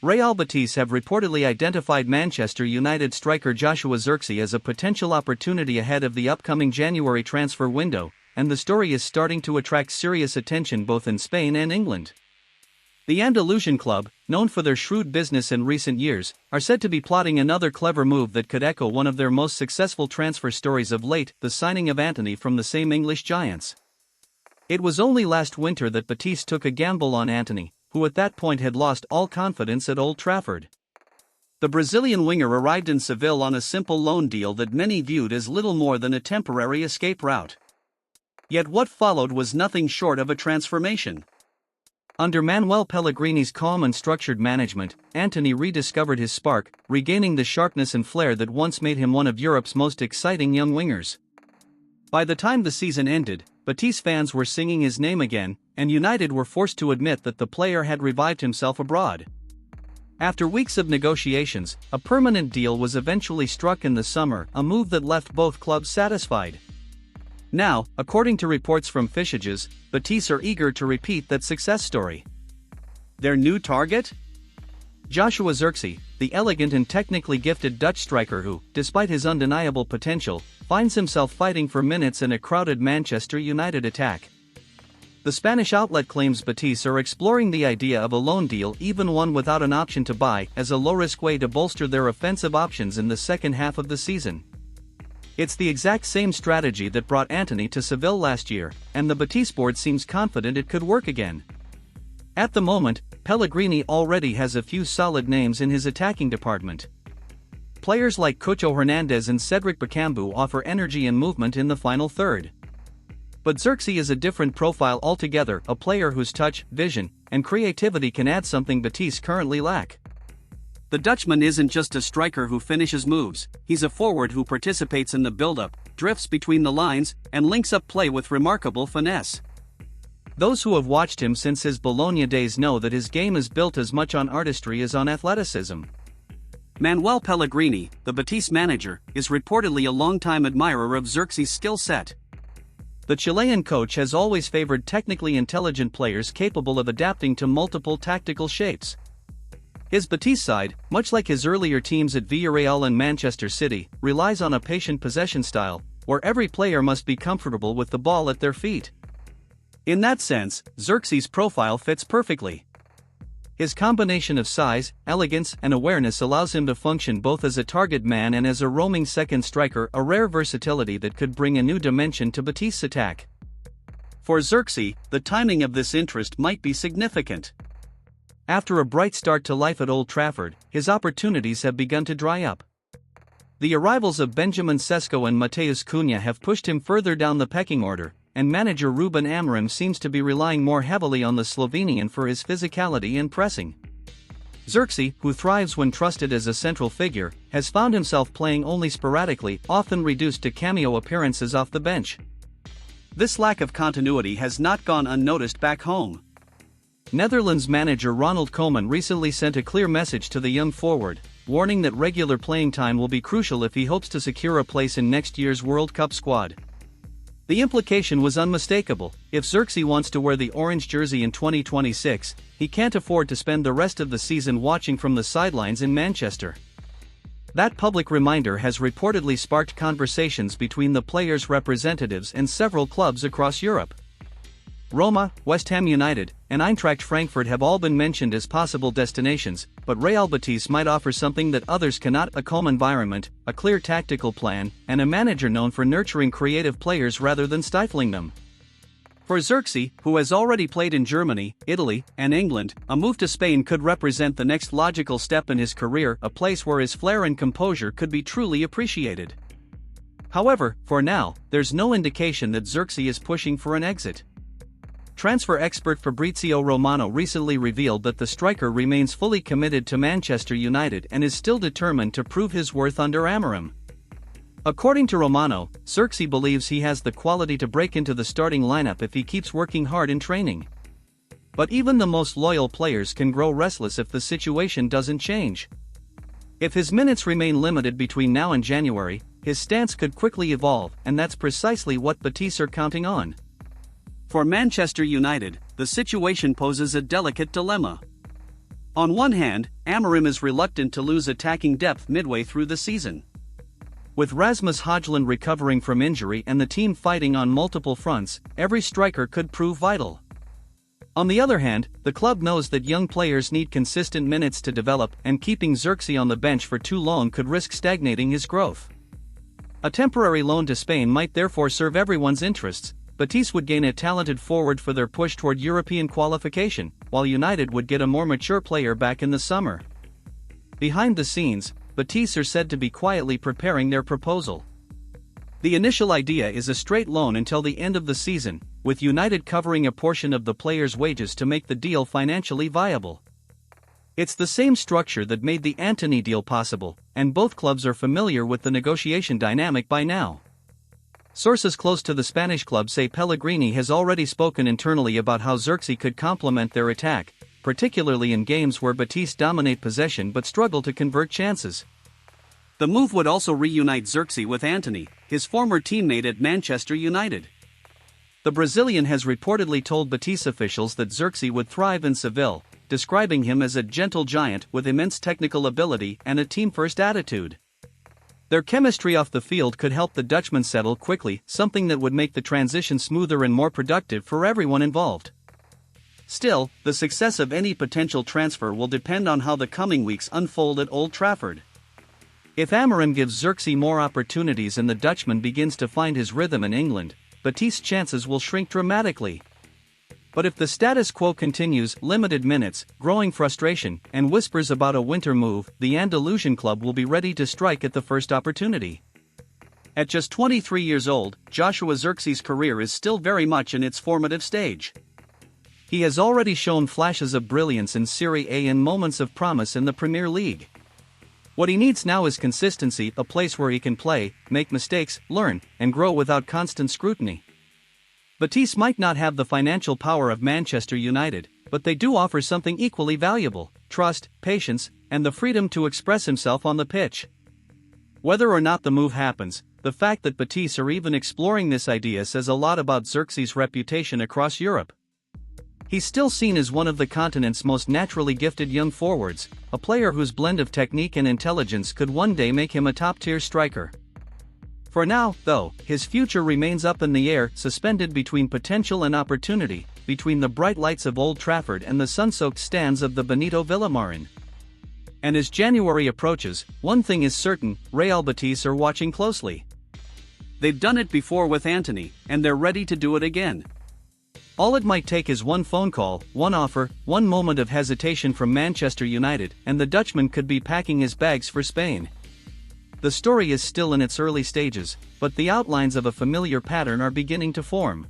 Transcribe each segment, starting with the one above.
Real Betis have reportedly identified Manchester United striker Joshua Zirkzee as a potential opportunity ahead of the upcoming January transfer window, and the story is starting to attract serious attention both in Spain and England. The Andalusian club, known for their shrewd business in recent years, are said to be plotting another clever move that could echo one of their most successful transfer stories of late, the signing of Antony from the same English giants. It was only last winter that Betis took a gamble on Antony, who at that point had lost all confidence at Old Trafford. The Brazilian winger arrived in Seville on a simple loan deal that many viewed as little more than a temporary escape route. Yet what followed was nothing short of a transformation. Under Manuel Pellegrini's calm and structured management, Antony rediscovered his spark, regaining the sharpness and flair that once made him one of Europe's most exciting young wingers. By the time the season ended, Betis fans were singing his name again, and United were forced to admit that the player had revived himself abroad. After weeks of negotiations, a permanent deal was eventually struck in the summer, a move that left both clubs satisfied. Now, according to reports from Fishages, Betis are eager to repeat that success story. Their new target? Joshua Zirkzee, the elegant and technically gifted Dutch striker who, despite his undeniable potential, finds himself fighting for minutes in a crowded Manchester United attack. The Spanish outlet claims Betis are exploring the idea of a loan deal, even one without an option to buy, as a low-risk way to bolster their offensive options in the second half of the season. It's the exact same strategy that brought Antony to Seville last year, and the Betis board seems confident it could work again. At the moment, Pellegrini already has a few solid names in his attacking department. Players like Cucho Hernandez and Cedric Bakambu offer energy and movement in the final third. But Zirkzee is a different profile altogether, a player whose touch, vision, and creativity can add something Betis currently lack. The Dutchman isn't just a striker who finishes moves, he's a forward who participates in the build-up, drifts between the lines, and links up play with remarkable finesse. Those who have watched him since his Bologna days know that his game is built as much on artistry as on athleticism. Manuel Pellegrini, the Betis manager, is reportedly a longtime admirer of Zirkzee's skill set. The Chilean coach has always favored technically intelligent players capable of adapting to multiple tactical shapes. His Betis side, much like his earlier teams at Villarreal and Manchester City, relies on a patient possession style, where every player must be comfortable with the ball at their feet. In that sense, Zirkzee's profile fits perfectly. His combination of size, elegance, and awareness allows him to function both as a target man and as a roaming second striker, a rare versatility that could bring a new dimension to Betis' attack. For Zirkzee, the timing of this interest might be significant. After a bright start to life at Old Trafford, his opportunities have begun to dry up. The arrivals of Benjamin Sesko and Matheus Cunha have pushed him further down the pecking order, and manager Ruben Amorim seems to be relying more heavily on the Slovenian for his physicality and pressing. Zirkzee, who thrives when trusted as a central figure, has found himself playing only sporadically, often reduced to cameo appearances off the bench. This lack of continuity has not gone unnoticed back home. Netherlands manager Ronald Koeman recently sent a clear message to the young forward, warning that regular playing time will be crucial if he hopes to secure a place in next year's World Cup squad. The implication was unmistakable: if Zirkzee wants to wear the orange jersey in 2026, he can't afford to spend the rest of the season watching from the sidelines in Manchester. That public reminder has reportedly sparked conversations between the players' representatives and several clubs across Europe. Roma, West Ham United, and Eintracht Frankfurt have all been mentioned as possible destinations, but Real Betis might offer something that others cannot: a calm environment, a clear tactical plan, and a manager known for nurturing creative players rather than stifling them. For Zirkzee, who has already played in Germany, Italy, and England, a move to Spain could represent the next logical step in his career, a place where his flair and composure could be truly appreciated. However, for now, there's no indication that Zirkzee is pushing for an exit. Transfer expert Fabrizio Romano recently revealed that the striker remains fully committed to Manchester United and is still determined to prove his worth under Amorim. According to Romano, Zirkzee believes he has the quality to break into the starting lineup if he keeps working hard in training. But even the most loyal players can grow restless if the situation doesn't change. If his minutes remain limited between now and January, his stance could quickly evolve, and that's precisely what Betis are counting on. For Manchester United, the situation poses a delicate dilemma. On one hand, Amorim is reluctant to lose attacking depth midway through the season. With Rasmus Højlund recovering from injury and the team fighting on multiple fronts, every striker could prove vital. On the other hand, the club knows that young players need consistent minutes to develop, and keeping Xerxes on the bench for too long could risk stagnating his growth. A temporary loan to Spain might therefore serve everyone's interests. Betis would gain a talented forward for their push toward European qualification, while United would get a more mature player back in the summer. Behind the scenes, Betis are said to be quietly preparing their proposal. The initial idea is a straight loan until the end of the season, with United covering a portion of the player's wages to make the deal financially viable. It's the same structure that made the Antony deal possible, and both clubs are familiar with the negotiation dynamic by now. Sources close to the Spanish club say Pellegrini has already spoken internally about how Xerxes could complement their attack, particularly in games where Betis dominate possession but struggle to convert chances. The move would also reunite Xerxes with Antony, his former teammate at Manchester United. The Brazilian has reportedly told Betis officials that Xerxes would thrive in Seville, describing him as a gentle giant with immense technical ability and a team-first attitude. Their chemistry off the field could help the Dutchman settle quickly, something that would make the transition smoother and more productive for everyone involved. Still, the success of any potential transfer will depend on how the coming weeks unfold at Old Trafford. If Amorim gives Xerxes more opportunities and the Dutchman begins to find his rhythm in England, Betis' chances will shrink dramatically. But if the status quo continues, limited minutes, growing frustration, and whispers about a winter move, the Andalusian club will be ready to strike at the first opportunity. At just 23 years old, Joshua Xerxes' career is still very much in its formative stage. He has already shown flashes of brilliance in Serie A and moments of promise in the Premier League. What he needs now is consistency, a place where he can play, make mistakes, learn, and grow without constant scrutiny. Betis might not have the financial power of Manchester United, but they do offer something equally valuable: trust, patience, and the freedom to express himself on the pitch. Whether or not the move happens, the fact that Betis are even exploring this idea says a lot about Xerxes' reputation across Europe. He's still seen as one of the continent's most naturally gifted young forwards, a player whose blend of technique and intelligence could one day make him a top-tier striker. For now, though, his future remains up in the air, suspended between potential and opportunity, between the bright lights of Old Trafford and the sun-soaked stands of the Benito Villamarín. And as January approaches, one thing is certain: Real Betis are watching closely. They've done it before with Antony, and they're ready to do it again. All it might take is one phone call, one offer, one moment of hesitation from Manchester United, and the Dutchman could be packing his bags for Spain. The story is still in its early stages, but the outlines of a familiar pattern are beginning to form.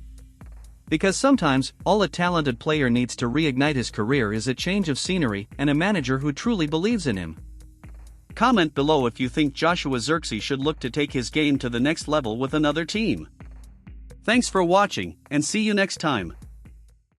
Because sometimes, all a talented player needs to reignite his career is a change of scenery and a manager who truly believes in him. Comment below if you think Joshua Xerxes should look to take his game to the next level with another team. Thanks for watching, and see you next time.